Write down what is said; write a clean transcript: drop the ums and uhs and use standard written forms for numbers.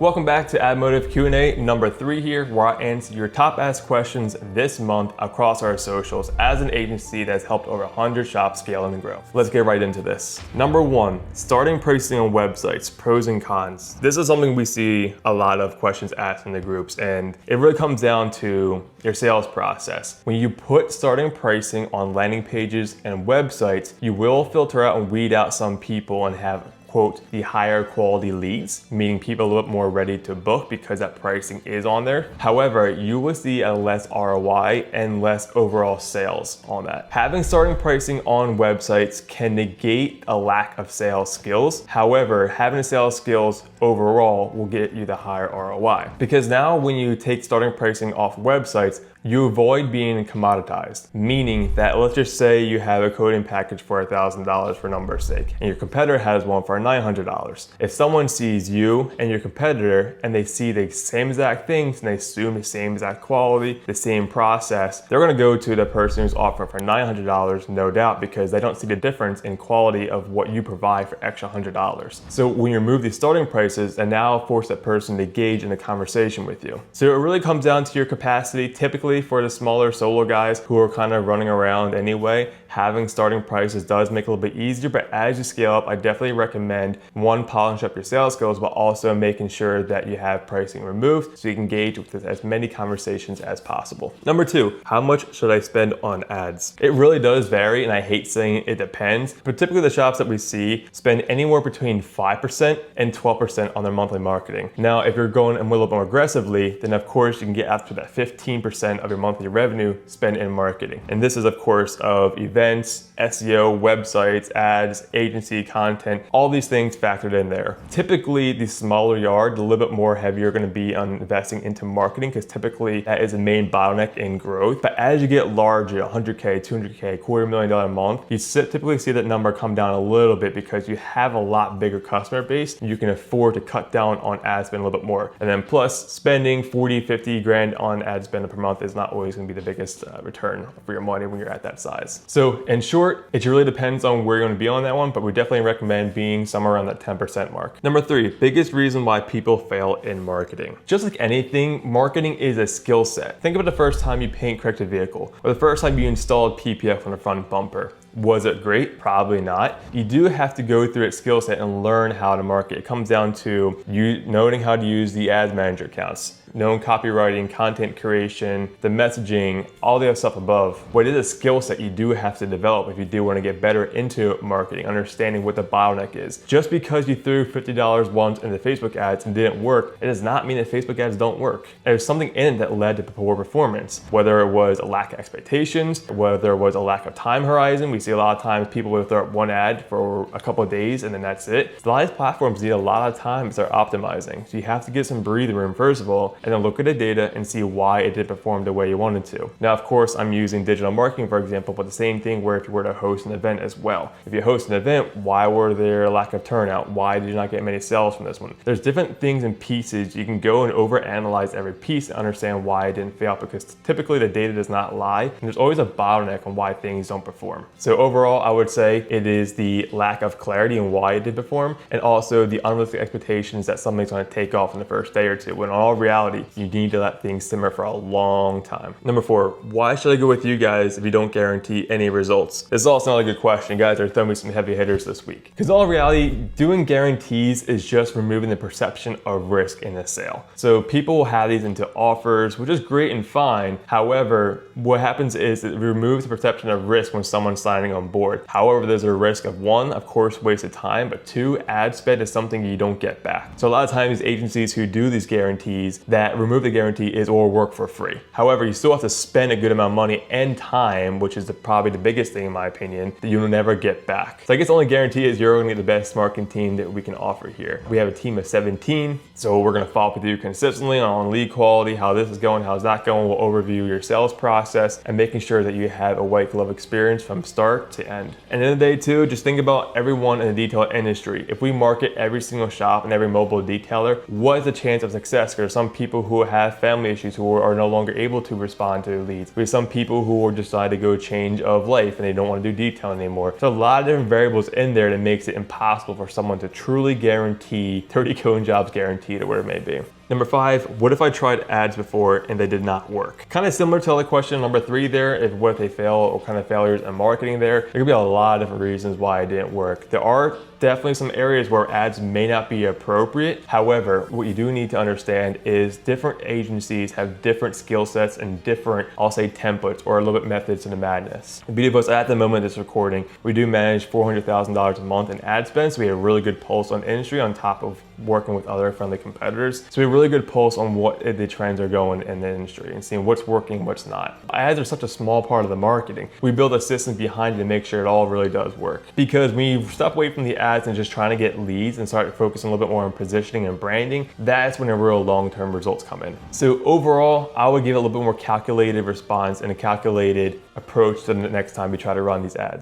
Welcome back to AdMotive Q&A number 3 here, where I answer your top asked questions this month across our socials as an agency that's helped over 100 shops scale and grow. Let's get right into this. Number 1, starting pricing on websites, pros and cons. This is something we see a lot of questions asked in the groups, and it really comes down to your sales process. When you put starting pricing on landing pages and websites, you will filter out and weed out some people and have quote, the higher quality leads, meaning people a little bit more ready to book because that pricing is on there. However, you will see a less ROI and less overall sales on that. Having starting pricing on websites can negate a lack of sales skills. However, having sales skills overall will get you the higher ROI. Because now when you take starting pricing off websites, you avoid being commoditized, meaning that let's just say you have a coding package for $1,000 for numbers sake, and your competitor has one for $900. If someone sees you and your competitor and they see the same exact things and they assume the same exact quality, the same process, they're gonna go to the person who's offering for $900, no doubt, because they don't see the difference in quality of what you provide for extra $100. So when you remove these starting prices, and now force that person to engage in a conversation with you. So it really comes down to your capacity. Typically for the smaller solo guys who are kind of running around anyway, having starting prices does make it a little bit easier, but as you scale up, I definitely recommend one, polish up your sales skills, but also making sure that you have pricing removed so you can engage with as many conversations as possible. Number 2, how much should I spend on ads? It really does vary, and I hate saying it depends, but typically the shops that we see spend anywhere between 5% and 12% on their monthly marketing. Now, if you're going a little bit more aggressively, then of course you can get up to that 15% of your monthly revenue spent in marketing. And this is of course of events, SEO, websites, ads, agency content, all these things factored in there. Typically, the smaller you are, the little bit more heavy you're gonna be on investing into marketing, because typically that is a main bottleneck in growth. But as you get larger, 100K, 200K, $250,000 a month, you typically see that number come down a little bit because you have a lot bigger customer base. You can afford to cut down on ad spend a little bit more. And then plus spending 40, 50 grand on ad spend per month is not always gonna be the biggest return for your money when you're at that size. So in short, it really depends on where you're gonna be on that one, but we definitely recommend being somewhere around that 10% mark. Number 3, biggest reason why people fail in marketing. Just like anything, marketing is a skill set. Think about the first time you paint corrected vehicle, or the first time you installed PPF on the front bumper. Was it great? Probably not. You do have to go through its skill set and learn how to market. It comes down to you knowing how to use the ads manager accounts, knowing copywriting, content creation, the messaging, all the other stuff above. But it is a skill set you do have to develop if you do want to get better into marketing, understanding what the bottleneck is. Just because you threw $50 once into Facebook ads and didn't work, it does not mean that Facebook ads don't work. There's something in it that led to poor performance, whether it was a lack of expectations, whether it was a lack of time horizon. We see a lot of times people will throw up one ad for a couple of days and then that's it. A lot of these platforms need a lot of time to start optimizing. So you have to get some breathing room first of all, and then look at the data and see why it didn't perform the way you wanted to. Now, of course, I'm using digital marketing, for example, but the same thing where if you were to host an event as well. If you host an event, why were there a lack of turnout? Why did you not get many sales from this one? There's different things and pieces. You can go and overanalyze every piece and understand why it didn't fail, because typically the data does not lie, and there's always a bottleneck on why things don't perform. So overall, I would say it is the lack of clarity on why it did perform, and also the unrealistic expectations that something's going to take off in the first day or two, when in all reality, you need to let things simmer for a long time. Number 4, why should I go with you guys if you don't guarantee any results? This is also not a good question. You guys are throwing me some heavy hitters this week. Because in all reality, doing guarantees is just removing the perception of risk in a sale. So people will have these into offers, which is great and fine. However, what happens is it removes the perception of risk when someone's signing on board. However, there's a risk of 1, of course, wasted time, but 2, ad spend is something you don't get back. So a lot of times agencies who do these guarantees that remove the guarantee is or work for free. However, you still have to spend a good amount of money and time, which is probably the biggest thing in my opinion, that you will never get back. So I guess the only guarantee is you're gonna get the best marketing team that we can offer here. We have a team of 17, so we're gonna follow up with you consistently on lead quality, how this is going, how's that going. We'll overview your sales process and making sure that you have a white glove experience from start to end. And in the day too, just think about everyone in the detail industry. If we market every single shop and every mobile detailer, what is the chance of success? Because some people who have family issues who are no longer able to respond to leads. We have some people who will decide to go change of lane. life and they don't want to do detailing anymore. So a lot of different variables in there that makes it impossible for someone to truly guarantee 30 coating jobs guaranteed or whatever it may be. Number 5, what if I tried ads before and they did not work? Kind of similar to the question number 3 there, if what if they fail or kind of failures in marketing there. There could be a lot of different reasons why it didn't work. There are definitely some areas where ads may not be appropriate. However, what you do need to understand is different agencies have different skill sets and different, I'll say, templates or a little bit methods to the madness. The beauty of us at the moment of this recording, we do manage $400,000 a month in ad spend, so we have a really good pulse on industry on top of working with other friendly competitors. So we have a really good pulse on what the trends are going in the industry and seeing what's working, what's not. Ads are such a small part of the marketing. We build a system behind it to make sure it all really does work. Because when you step away from the ads and just trying to get leads and start focusing a little bit more on positioning and branding, that's when the real long-term results come in. So overall, I would give it a little bit more calculated response and a calculated approach to the next time we try to run these ads.